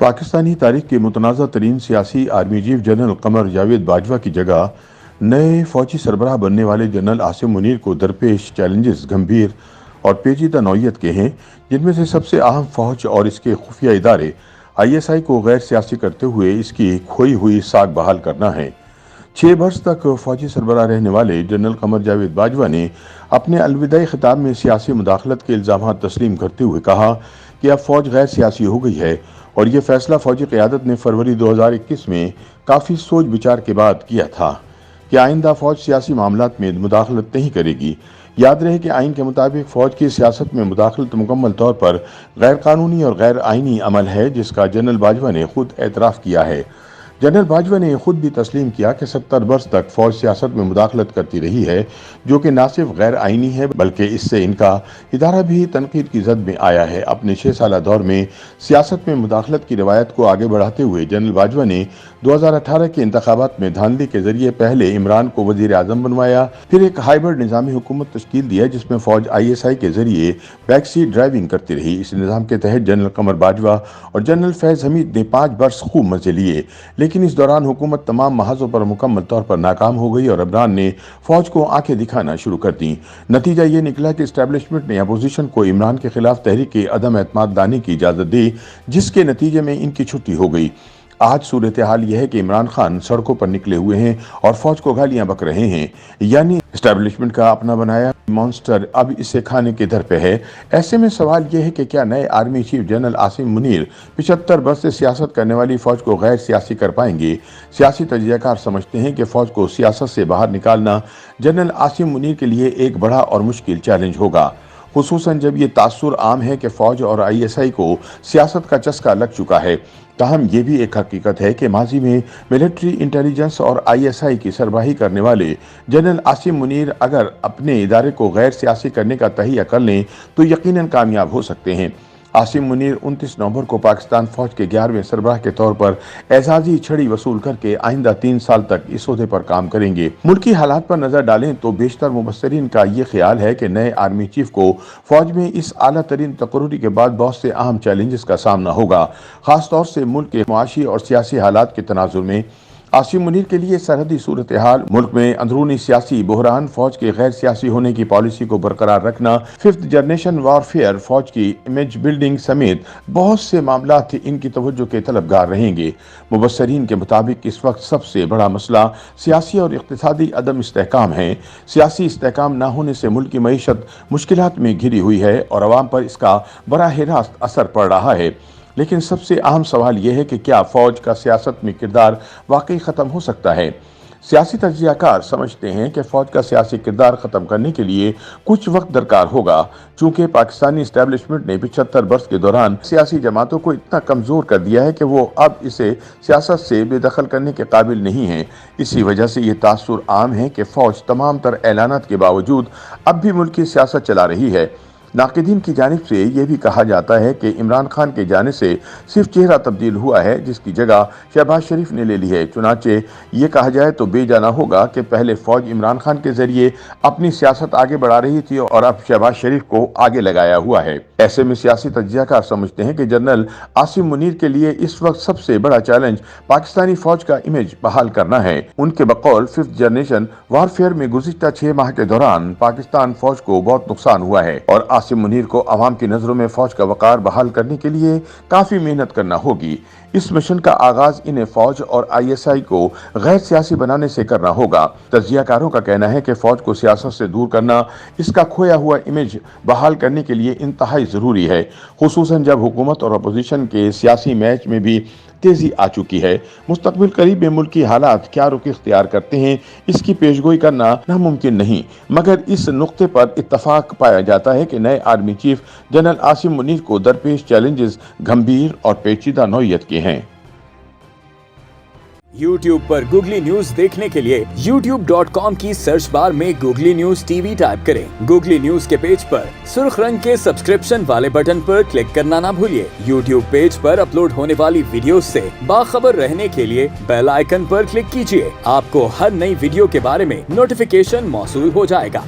पाकिस्तानी तारीख के मुतनाज़ा तरीन सियासी army chief general Qamar Javed Bajwa की जगह नए फौजी सरबराह बनने वाले जनरल आसिम मुनीर को दरपेश चैलेंजेस गंभीर और पेचीदा नौइयत के हैं, जिनमें से सबसे अहम फौज और इसके खुफिया इदारे ISI को गैर सियासी करते हुए इसकी खोई हुई साख बहाल करना है। 6 बरस तक फौजी सरबराह रहने वाले जनरल कमर जावेद बाजवा ने अपने अलविदाई खिताब में सियासी मुदाखलत के इल्ज़ाम तस्लीम करते हुए कहा कि अब फौज गैर सियासी हो गई है और ये फैसला फौजी क़यादत ने फरवरी 2021 में काफ़ी सोच विचार के बाद किया था कि आइंदा फौज सियासी मामलात में मुदाखलत नहीं करेगी। याद रहे कि आइन के मुताबिक फौज की सियासत में मुदाखलत मुकम्मल तौर पर गैर कानूनी और गैर आइनी अमल है, जिसका जनरल बाजवा ने खुद एतराफ़ किया है। जनरल बाजवा ने खुद भी तस्लीम किया कि 70 बरस तक फौज सियासत में मुदाखलत करती रही है, जो कि न सिर्फ गैर आइनी है बल्कि इससे इनका इदारा भी तनकीद की जद में आया है। अपने 6 साल दौर में सियासत में मुदाखलत की रवायत को आगे बढ़ाते हुए जनरल बाजवा ने 2018 के इंतखाबात में धांधली के जरिए पहले इमरान को वजीर आजम बनवाया, फिर एक हाइब्रिड निज़ामी हुकूमत तश्कील दिया जिसमें फौज ISI के जरिए बैक सीट ड्राइविंग करती रही। इस निज़ाम के तहत जनरल कमर बाजवा और जनरल फैज़ हमीद ने 5 बरस खूब मजे लिए, लेकिन इस दौरान हुकूमत तमाम महाजों पर मुकम्मल तौर पर नाकाम हो गई और इमरान ने फौज को आंखें दिखाना शुरू कर दी। नतीजा ये निकला कि एस्टैब्लिशमेंट ने अपोजिशन को इमरान के खिलाफ तहरीक अदम एतमाद लाने की इजाज़त दी, जिसके नतीजे में इनकी छुट्टी हो गई। आज सूरत हाल यह है कि इमरान खान सड़कों पर निकले हुए हैं और फौज को गालियां बक रहे हैं, यानी एस्टैब्लिशमेंट का अपना बनाया मॉन्स्टर अब इसे खाने के दर पे है। ऐसे में सवाल यह है कि क्या नए army chief general Asim Munir 75 बरस से सियासत करने वाली फौज को गैर सियासी कर पाएंगे? सियासी तजज़ियाकार समझते हैं कि फौज को सियासत से बाहर निकालना जनरल आसिम मुनीर के लिए एक बड़ा और मुश्किल चैलेंज होगा, खुसूसन जब ये तासुर आम है कि फौज और ISI को सियासत का चस्का लग चुका है। ताहम ये भी एक हकीकत है कि माजी में मिलिट्री इंटेलिजेंस और ISI की सरबराही करने वाले जनरल आसिम मुनीर अगर अपने इदारे को गैर सियासी करने का तहिया कर लें तो यकीनन कामयाब हो सकते हैं। आसिम मुनीर 29 नवंबर को पाकिस्तान फौज के 11वें सरबराह के तौर पर एजाजी छड़ी वसूल करके आइंदा 3 साल तक इस ओहदे पर काम करेंगे। मुल्की हालात पर नजर डालें तो बेशतर मुबस्सरीन का ये ख्याल है कि नए आर्मी चीफ को फौज में इस आला तरीन तकर्रुरी के बाद बहुत से अहम चैलेंजेस का सामना होगा, खासतौर से मुल्क के मुआशी और सियासी हालात के तनाजुर में। आसिम मुनीर के लिए सरहदी सूरत हाल, मुल्क में अंदरूनी सियासी बहरान, फौज के गैर सियासी होने की पॉलिसी को बरकरार रखना, 5th जनरेशन वारफेयर, फौज की इमेज बिल्डिंग समेत बहुत से मामला इनकी तवज्जो के तलबगार रहेंगे। मुबस्सरीन के मुताबिक इस वक्त सबसे बड़ा मसला सियासी और इक़्तिसादी अदम इस्तेहकाम है। सियासी इस्तेहकाम न होने से मुल्क की मईशत मुश्किलात में घिरी हुई है और अवाम पर इसका बराह रास्त असर पड़ रहा है। लेकिन सबसे अहम सवाल यह है कि क्या फौज का सियासत में किरदार वाकई ख़त्म हो सकता है? सियासी तजज़ियाकार समझते हैं कि फौज का सियासी किरदार ख़त्म करने के लिए कुछ वक्त दरकार होगा, चूँकि पाकिस्तानी इस्टेब्लिशमेंट ने 75 बरस के दौरान सियासी जमातों को इतना कमज़ोर कर दिया है कि वो अब इसे सियासत से बेदखल करने के काबिल नहीं है। इसी वजह से ये तासुर आम है कि फौज तमाम तर ऐलानात के बावजूद अब भी मुल्क की सियासत चला रही है। नाक़िदीन की जानिब से यह भी कहा जाता है कि इमरान खान के जाने से सिर्फ चेहरा तब्दील हुआ है, जिसकी जगह शहबाज शरीफ ने ले ली है। चुनाचे ये कहा जाए तो बेजाना होगा कि पहले फौज इमरान खान के जरिए अपनी सियासत आगे बढ़ा रही थी और अब शहबाज शरीफ को आगे लगाया हुआ है। ऐसे में सियासी तजज़ियाकार समझते हैं कि जनरल आसिम मुनीर के लिए इस वक्त सबसे बड़ा चैलेंज पाकिस्तानी फौज का इमेज बहाल करना है। उनके बकौल 5th जनरेशन वारफेयर में गुज़िश्ता 6 माह के दौरान पाकिस्तान फौज को बहुत नुकसान हुआ है और आसिम मुनीर को अवाम की नजरों में फौज का वकार बहाल करने के लिए काफी मेहनत करना होगी। इस मिशन का आगाज इन्हें फौज और ISI को गैर सियासी बनाने से करना होगा। तजज़ियाकारों का कहना है कि फौज को सियासत से दूर करना इसका खोया हुआ इमेज बहाल करने के लिए इंतहाई जरूरी है, खुसूसन जब हुकूमत और अपोजिशन के सियासी मैच में भी तेजी आ चुकी है। मुस्तकबिल करीब में मुल्की हालात क्या रुख इख्तियार करते हैं इसकी पेशगोई करना नामुमकिन नहीं, मगर इस नुक्ते पर इत्तफाक पाया जाता है कि नए army chief general Asim Munir को दरपेश चैलेंजेस गंभीर और पेचीदा नौइयत के हैं। YouTube पर गूगली न्यूज देखने के लिए youtube.com की सर्च बार में गूगली न्यूज TV टाइप करें। गूगली न्यूज के पेज पर सुर्ख रंग के सब्सक्रिप्शन वाले बटन पर क्लिक करना ना भूलिए। YouTube पेज पर अपलोड होने वाली वीडियोस से बाखबर रहने के लिए बेल आइकन पर क्लिक कीजिए। आपको हर नई वीडियो के बारे में नोटिफिकेशन मौसूल हो जाएगा।